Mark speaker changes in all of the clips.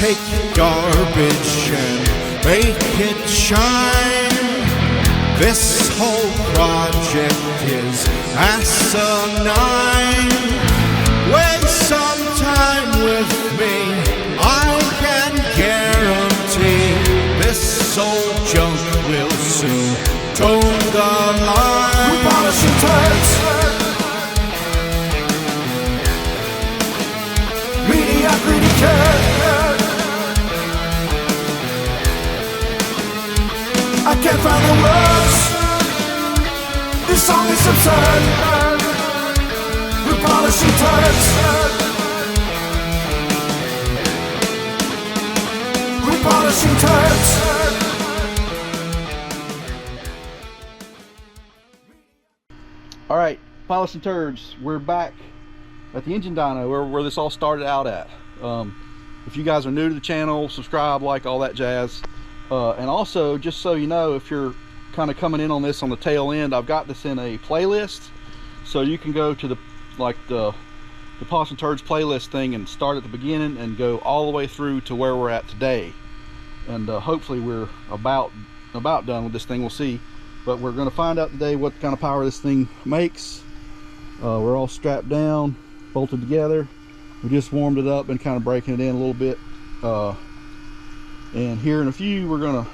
Speaker 1: take garbage and make it shine. This whole project is asinine. Waste some time with me, I can guarantee this old junk will soon toe the line.
Speaker 2: We polishing turds, mediocrity curd. I can't find the words, this song is absurd. We're polishing turds, we're polishing turds.
Speaker 3: Alright, Polishing Turds, we're back at the engine dyno where this all started out at. If you guys are new to the channel, subscribe, like, all that jazz. And also, just so you know, if you're kind of coming in on this on the tail end, I've got this in a playlist, so you can go to the Polishing Turds playlist thing and start at the beginning and go all the way through to where we're at today. And hopefully we're about done with this thing. We'll see. But we're going to find out today what kind of power this thing makes. We're all strapped down, bolted together. We just warmed it up and kind of breaking it in a little bit. And here in a few, we're going to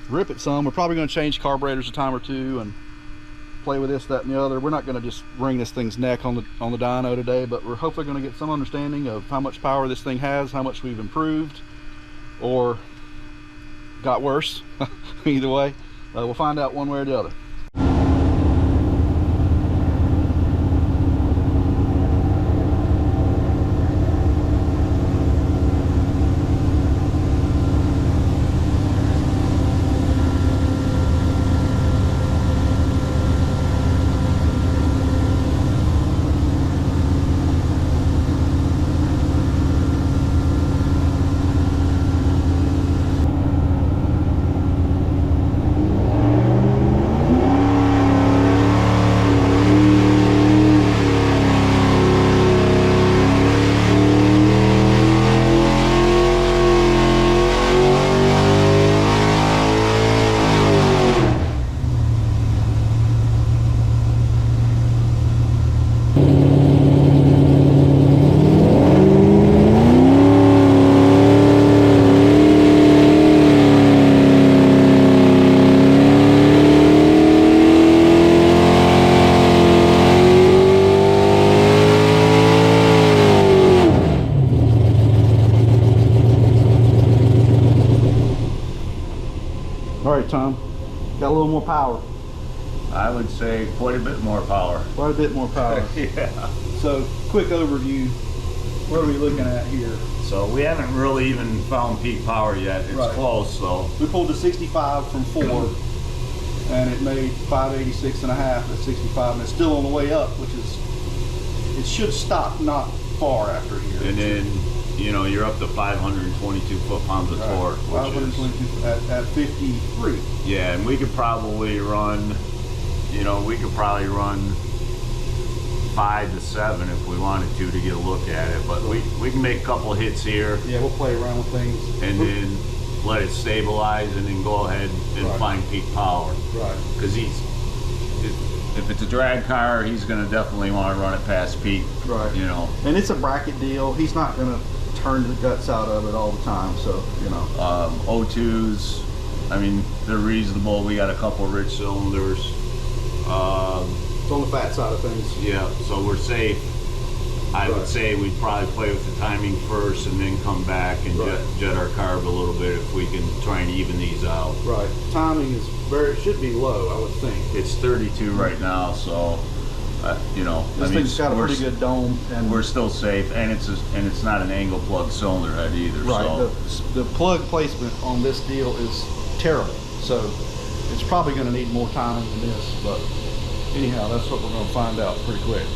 Speaker 3: rip it some. We're probably going to change carburetors a time or two and play with this, that, and the other. We're not going to just wring this thing's neck on the dyno today, but we're hopefully going to get some understanding of how much power this thing has, how much we've improved, or got worse. Either way. We'll find out one way or the other. Alright, Tom, got a little more power.
Speaker 4: I would say quite a bit more power.
Speaker 3: Quite a bit more power.
Speaker 4: Yeah.
Speaker 3: So, quick overview. What are we looking at here?
Speaker 4: So we haven't really even found peak power yet. It's
Speaker 3: right.
Speaker 4: Close, so.
Speaker 3: We pulled the 65 from 4, and it made 586 and a half at 65, and it's still on the way up, which is, it should stop not far after here.
Speaker 4: And then, you know, you're up to 522 foot-pounds of torque, which
Speaker 3: 522 at 53.
Speaker 4: Yeah, and we could probably run, you know, we could probably run 5 to 7 if we wanted to get a look at it, but we can make a couple hits here.
Speaker 3: Yeah, we'll play around with things.
Speaker 4: And then let it stabilize and then go ahead and find peak power.
Speaker 3: Right.
Speaker 4: Because if it's a drag car, he's going to definitely want to run it past peak.
Speaker 3: Right.
Speaker 4: You know.
Speaker 3: And it's a bracket deal. He's not going to turn the guts out of it all the time, so, you know.
Speaker 4: O2s, I mean, they're reasonable. We got a couple rich cylinders.
Speaker 3: It's on the fat side of things.
Speaker 4: Yeah, so we're safe. I would say we'd probably play with the timing first and then come back and jet our carb a little bit if we can try and even these out.
Speaker 3: Right. Timing is should be low, I would think.
Speaker 4: It's 32 right now, so you know,
Speaker 3: this thing's got a pretty good dome, and
Speaker 4: we're still safe, and it's not an angle plug cylinder head either.
Speaker 3: Right.
Speaker 4: So.
Speaker 3: The plug placement on this deal is terrible, so it's probably going to need more timing than this. But anyhow, that's what we're going to find out pretty quick.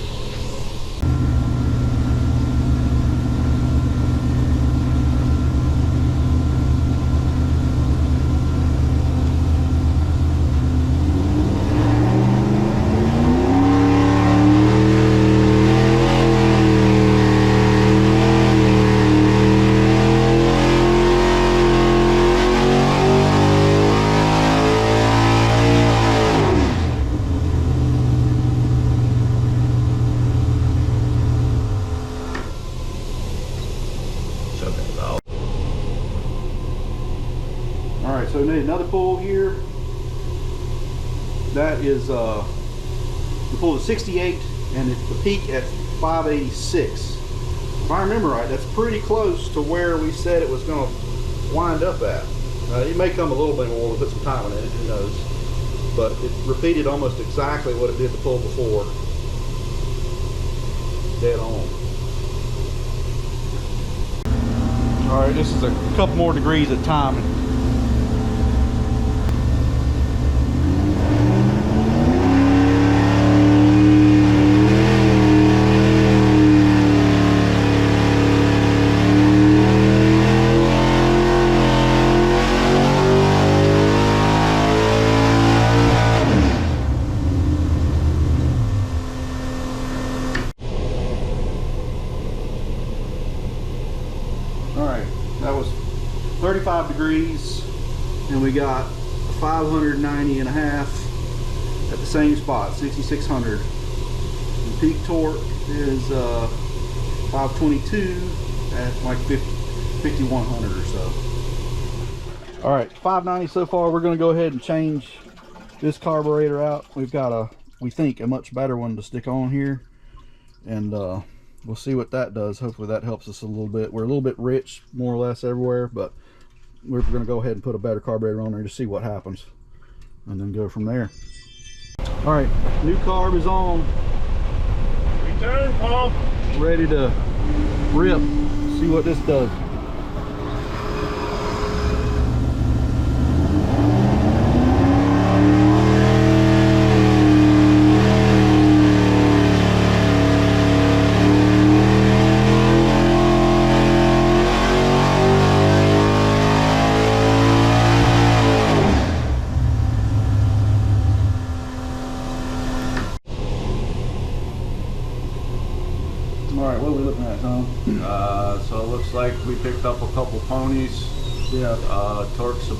Speaker 4: Check it out.
Speaker 3: All right, so we need another pull here. That is the pull is 68, and it's the peak at 586. If I remember right, that's pretty close to where we said it was going to wind up at. It may come a little bit more. We'll put some time in it, who knows. But it repeated almost exactly what it did the pull before. Dead on. All right, this is a couple more degrees of timing. Alright, that was 35 degrees, and we got 590 and a half at the same spot, 6,600. The peak torque is 522 at like 5,100 or so. Alright, 590 so far. We're going to go ahead and change this carburetor out. We've got we think, a much better one to stick on here, and we'll see what that does. Hopefully that helps us a little bit. We're a little bit rich, more or less, everywhere, but we're going to go ahead and put a better carburetor on there to see what happens, and then go from there. All right, new carb is on.
Speaker 4: Return pump.
Speaker 3: Ready to rip. See what this does. Alright, what are we looking at, Tom?
Speaker 4: So it looks like we picked up a couple ponies.
Speaker 3: Yeah.
Speaker 4: Torque's a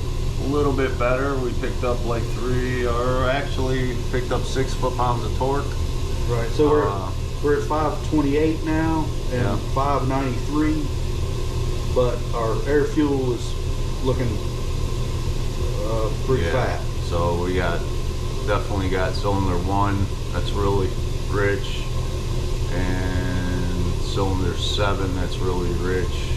Speaker 4: little bit better. We picked up like 3, or actually picked up 6 foot-pounds of torque.
Speaker 3: Right, so we're at 528 now, and
Speaker 4: Yeah.
Speaker 3: 593, but our air fuel is looking pretty fat.
Speaker 4: So we definitely got cylinder 1 that's really rich, and cylinder 7 that's really rich,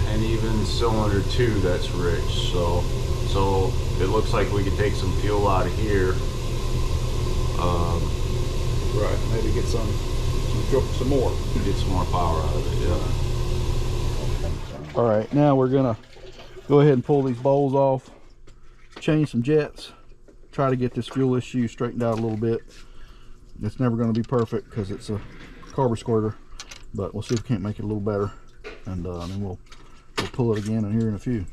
Speaker 4: and even cylinder 2 that's rich. So it looks like we could take some fuel out of here.
Speaker 3: Right, maybe get some more.
Speaker 4: Get some more power out of it. Yeah.
Speaker 3: All right, now we're gonna go ahead and pull these bowls off, change some jets, try to get this fuel issue straightened out a little bit. It's never going to be perfect because it's a carburetor squirter, but we'll see if we can't make it a little better, and then we'll pull it again in here in a few.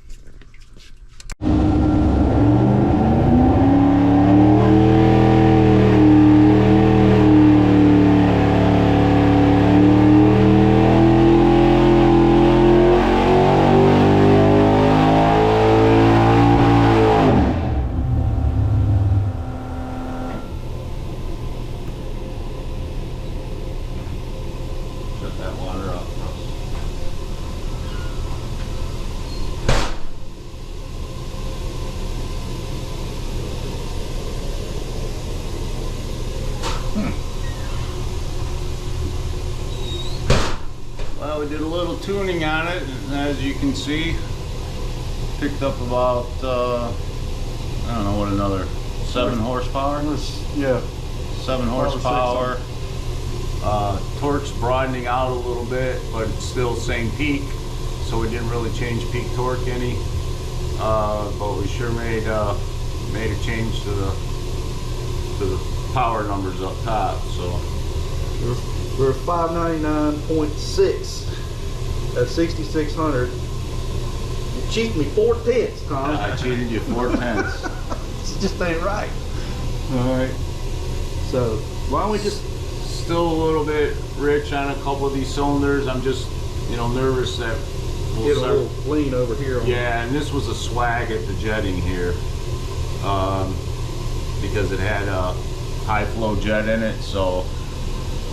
Speaker 4: Shut that water up. Well, we did a little tuning on it, and as you can see, picked up about I don't know what, another 7 horsepower.
Speaker 3: Yeah.
Speaker 4: 7 horsepower. Torque's broadening out a little bit, but it's still same peak, so we didn't really change peak torque any. But we sure made a change to the power numbers up top. So
Speaker 3: we're 599.6 at 6,600. You cheated me 4 tenths, Tom.
Speaker 4: I cheated you 4 tenths.
Speaker 3: It just ain't right. All right. So why don't we just
Speaker 4: Still a little bit rich on a couple of these cylinders. I'm just, nervous that we'll
Speaker 3: get a
Speaker 4: start.
Speaker 3: little lean over here.
Speaker 4: Yeah, and this was a swag at the jetting here, because it had a high flow jet in it. So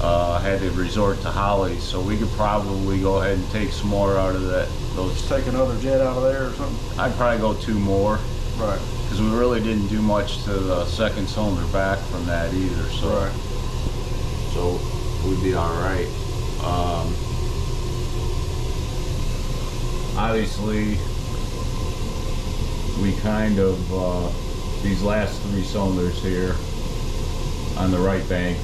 Speaker 4: had to resort to Holly, so we could probably go ahead and take some more out of that.
Speaker 3: Just take another jet out of there or something?
Speaker 4: I'd probably go 2 more.
Speaker 3: Right.
Speaker 4: Because we really didn't do much to the second cylinder back from that either, so
Speaker 3: Right.
Speaker 4: So we'd be all right. Obviously, we kind of these last 3 cylinders here on the right bank,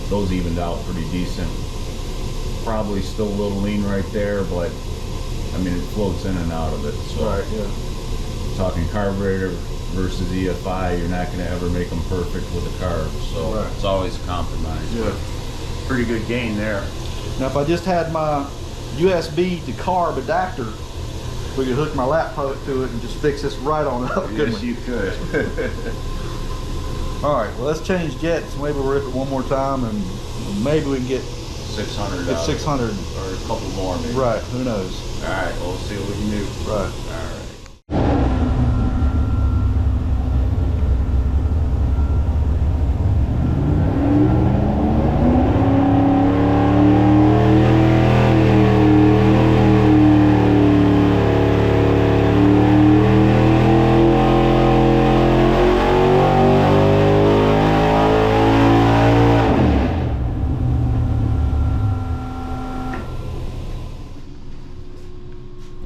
Speaker 4: those evened out pretty decent. Probably still a little lean right there, but I mean it floats in and out of it. So
Speaker 3: Right. Yeah.
Speaker 4: talking carburetor versus EFI, you're not going to ever make them perfect with a carb, so
Speaker 3: Right.
Speaker 4: it's always a compromise.
Speaker 3: Yeah.
Speaker 4: But pretty good gain there.
Speaker 3: Now, if I just had my USB to carb adapter, we could hook my lap plug to it and just fix this right on up. couldn't
Speaker 4: Yes,
Speaker 3: we?
Speaker 4: you could.
Speaker 3: All right. Well, let's change jets. Maybe we'll rip it one more time, and maybe we can get
Speaker 4: 600.
Speaker 3: get 600.
Speaker 4: Or a couple more, maybe.
Speaker 3: Right. Who knows?
Speaker 4: All right. Well, we'll see what we can do.
Speaker 3: Right.
Speaker 4: All right.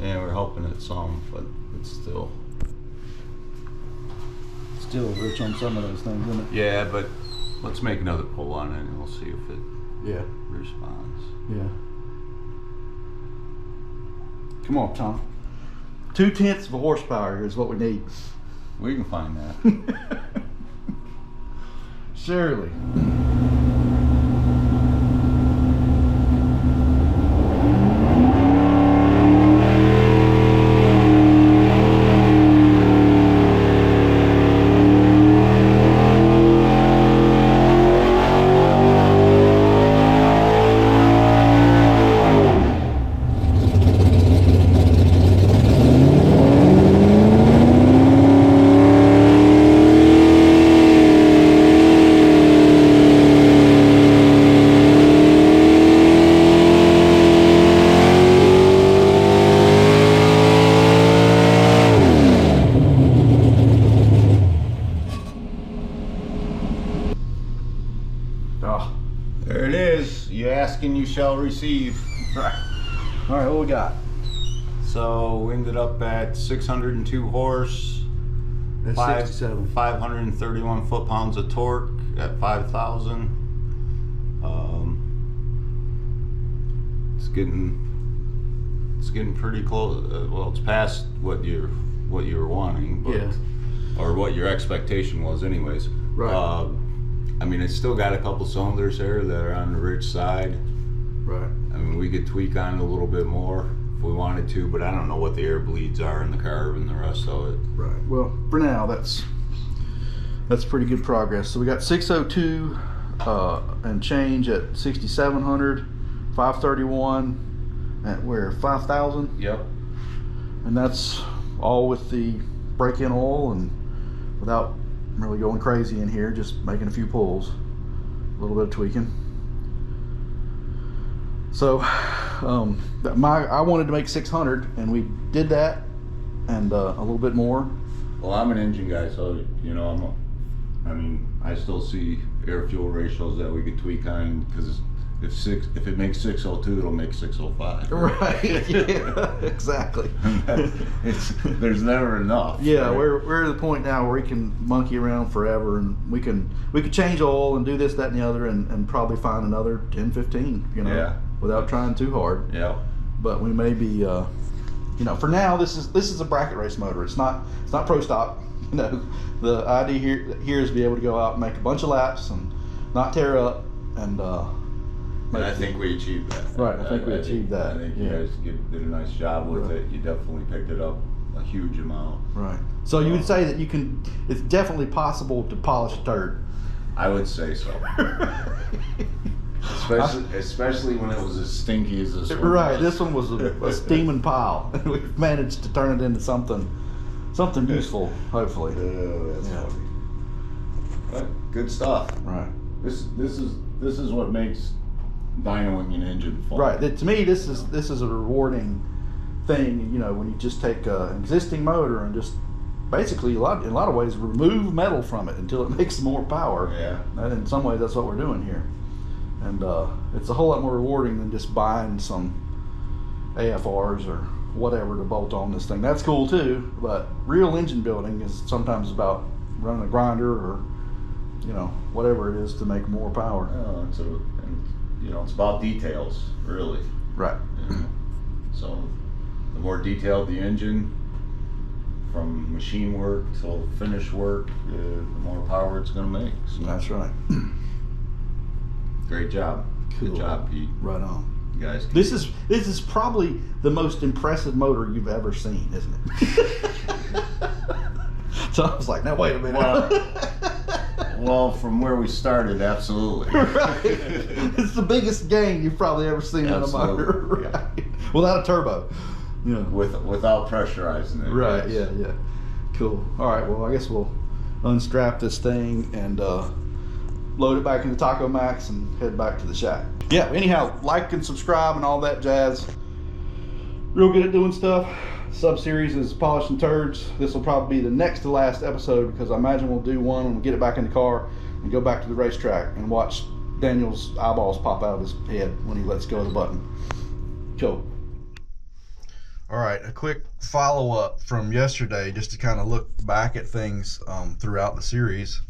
Speaker 4: Yeah, we're helping it some, but it's still.
Speaker 3: Still rich on some of those things, isn't it?
Speaker 4: Yeah, but let's make another pull on it and we'll see if it
Speaker 3: Yeah.
Speaker 4: responds.
Speaker 3: Yeah. Come on, Tom. 2/10 of a horsepower is what we need.
Speaker 4: We can find that.
Speaker 3: Surely. Oh.
Speaker 4: There it is. You ask and you shall receive.
Speaker 3: Right. All right, what we got?
Speaker 4: So we ended up at 602 horse,
Speaker 3: That's 67.
Speaker 4: 531 foot-pounds of torque at 5,000. It's getting pretty close. Well, it's past what you were wanting, but
Speaker 3: Yeah.
Speaker 4: or what your expectation was, anyways.
Speaker 3: Right.
Speaker 4: I mean, it's still got a couple cylinders there that are on the rich side.
Speaker 3: Right.
Speaker 4: I mean, we could tweak on it a little bit more if we wanted to, but I don't know what the air bleeds are in the carb and the rest of it.
Speaker 3: Right. Well, for now, that's pretty good progress. So we got 602 and change at 6,700, 531 at where 5,000,
Speaker 4: Yep.
Speaker 3: and that's all with the break-in oil and without really going crazy in here, just making a few pulls, a little bit of tweaking. So I wanted to make 600, and we did that, and a little bit more.
Speaker 4: Well, I'm an engine guy, so you know, I still see air fuel ratios that we could tweak on, because if it makes 602, it'll make 605.
Speaker 3: Right. Yeah. Exactly.
Speaker 4: There's never enough.
Speaker 3: Yeah,
Speaker 4: right?
Speaker 3: we're at the point now where we can monkey around forever, and we could change oil and do this, that, and the other, and probably find another 10, 15,
Speaker 4: Yeah.
Speaker 3: without trying too hard.
Speaker 4: Yeah.
Speaker 3: But we may be, for now, this is a bracket race motor. It's not pro stock. The idea here is to be able to go out and make a bunch of laps and not tear up, and
Speaker 4: I think we achieved that.
Speaker 3: Right, I think we achieved that.
Speaker 4: I think you
Speaker 3: Yeah.
Speaker 4: guys did a nice job with
Speaker 3: Right.
Speaker 4: it. You definitely picked it up a huge amount.
Speaker 3: Right. So you would say that it's definitely possible to polish a turd.
Speaker 4: I would say so. Especially when it was as stinky as this one.
Speaker 3: Right.
Speaker 4: was.
Speaker 3: This one was a steaming pile. We've managed to turn it into something useful, hopefully.
Speaker 4: Oh, that's
Speaker 3: Yeah.
Speaker 4: funny. But good stuff.
Speaker 3: Right.
Speaker 4: This is what makes dynoing an engine full.
Speaker 3: Right. To me, this is a rewarding thing. You know, when you just take an existing motor and just basically in a lot of ways remove metal from it until it makes more power.
Speaker 4: Yeah.
Speaker 3: And in some ways, that's what we're doing here. And it's a whole lot more rewarding than just buying some AFRs or whatever to bolt on this thing. That's cool too, but real engine building is sometimes about running a grinder or, you know, whatever it is to make more power.
Speaker 4: It's about details, really.
Speaker 3: Right.
Speaker 4: You know? So the more detailed the engine, from machine work till finish work, the more power it's going to make. So
Speaker 3: That's right.
Speaker 4: great job.
Speaker 3: Cool.
Speaker 4: Good job, Pete.
Speaker 3: Right on.
Speaker 4: You guys.
Speaker 3: This is probably the most impressive motor you've ever seen, isn't it? So I was like, now wait a minute.
Speaker 4: Well, from where we started, absolutely.
Speaker 3: Right. It's the biggest gain you've probably ever seen in a motor. Right. Without a turbo. Yeah.
Speaker 4: Without pressurizing it.
Speaker 3: Right,
Speaker 4: yes.
Speaker 3: yeah. Cool. All right, well, I guess we'll unstrap this thing and load it back into Taco Max and head back to the shack. Yeah, anyhow, like and subscribe and all that jazz. Real good at doing stuff. Sub-series is Polishing Turds. This will probably be the next to last episode because I imagine we'll do one when we get it back in the car and go back to the racetrack and watch Daniel's eyeballs pop out of his head when he lets go of the button. Cool. All right, a quick follow-up from yesterday just to kind of look back at things throughout the series.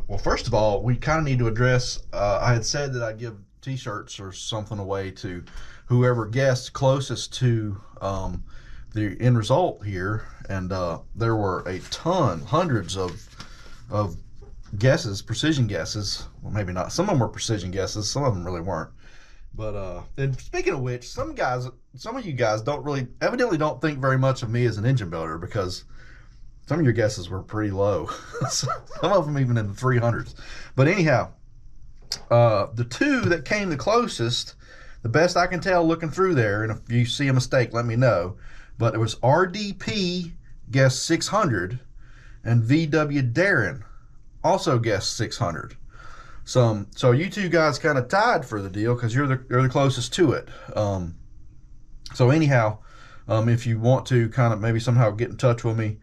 Speaker 3: Well, first of all, we kind of need to address, I had said that I'd give t-shirts or something away to whoever guessed closest to the end result here, and there were a ton, hundreds of guesses, precision guesses. Well, maybe not. Some of them were precision guesses, some of them really weren't. But and speaking of which, some of you guys evidently don't think very much of me as an engine builder, because some of your guesses were pretty low. Some of them even in the 300s. But anyhow, the two that came the closest, the best I can tell looking through there, and if you see a mistake, let me know. But it was RDP guessed 600, and VW Darren also guessed 600. So you two guys kind of tied for the deal because you're the closest to it. So anyhow, if you want to kind of maybe somehow get in touch with me,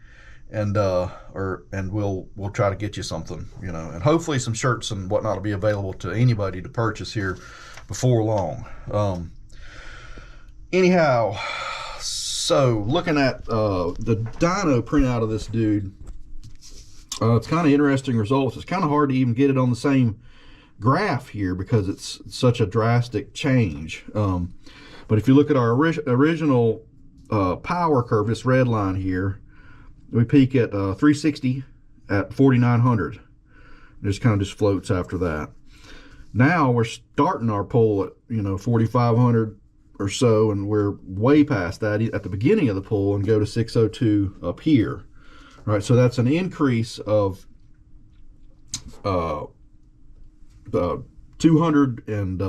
Speaker 3: and we'll try to get you something, you know, and hopefully some shirts and whatnot will be available to anybody to purchase here before long. Anyhow, so looking at the dyno printout of this dude, it's kind of interesting results. It's kind of hard to even get it on the same graph here because it's such a drastic change. But if you look at our original power curve, this red line here, we peak at 360 at 4,900. It just kind of just floats after that. Now we're starting our pull at 4,500 or so, and we're way past that at the beginning of the pull and go to 602 up here. All right, so that's an increase of 200 and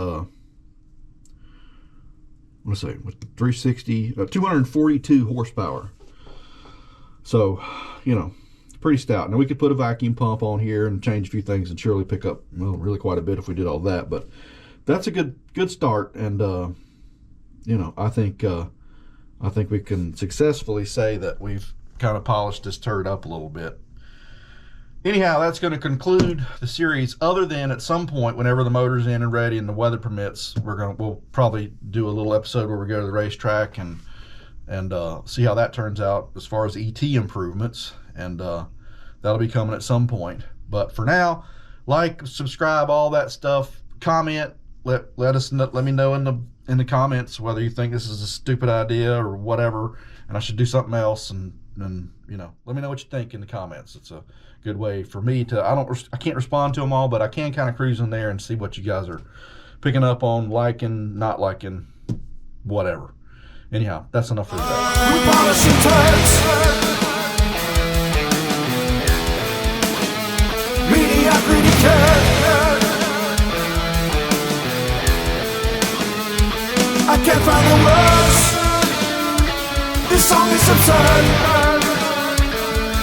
Speaker 3: let's see, with 360, 242 horsepower. So, it's pretty stout. Now we could put a vacuum pump on here and change a few things and surely pick up, well, really quite a bit if we did all that. But that's a good start, and I think we can successfully say that we've kind of polished this turd up a little bit. Anyhow, that's going to conclude the series, other than at some point, whenever the motor's in and ready and the weather permits, we'll probably do a little episode where we go to the racetrack and see how that turns out as far as ET improvements, and that'll be coming at some point. But for now, like, subscribe, all that stuff, comment, let me know in the comments whether you think this is a stupid idea or whatever, and I should do something else, and let me know what you think in the comments. It's a good way for me to, I can't respond to them all, but I can kind of cruise in there and see what you guys are picking up on, liking, not liking, whatever. Anyhow, that's enough for today.
Speaker 2: We polishing turds. Mediocrity curve. I can't find the words. This song is absurd.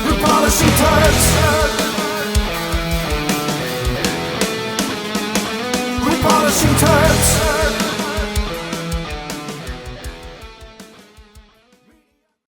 Speaker 2: We're polishing turds. polishing turds.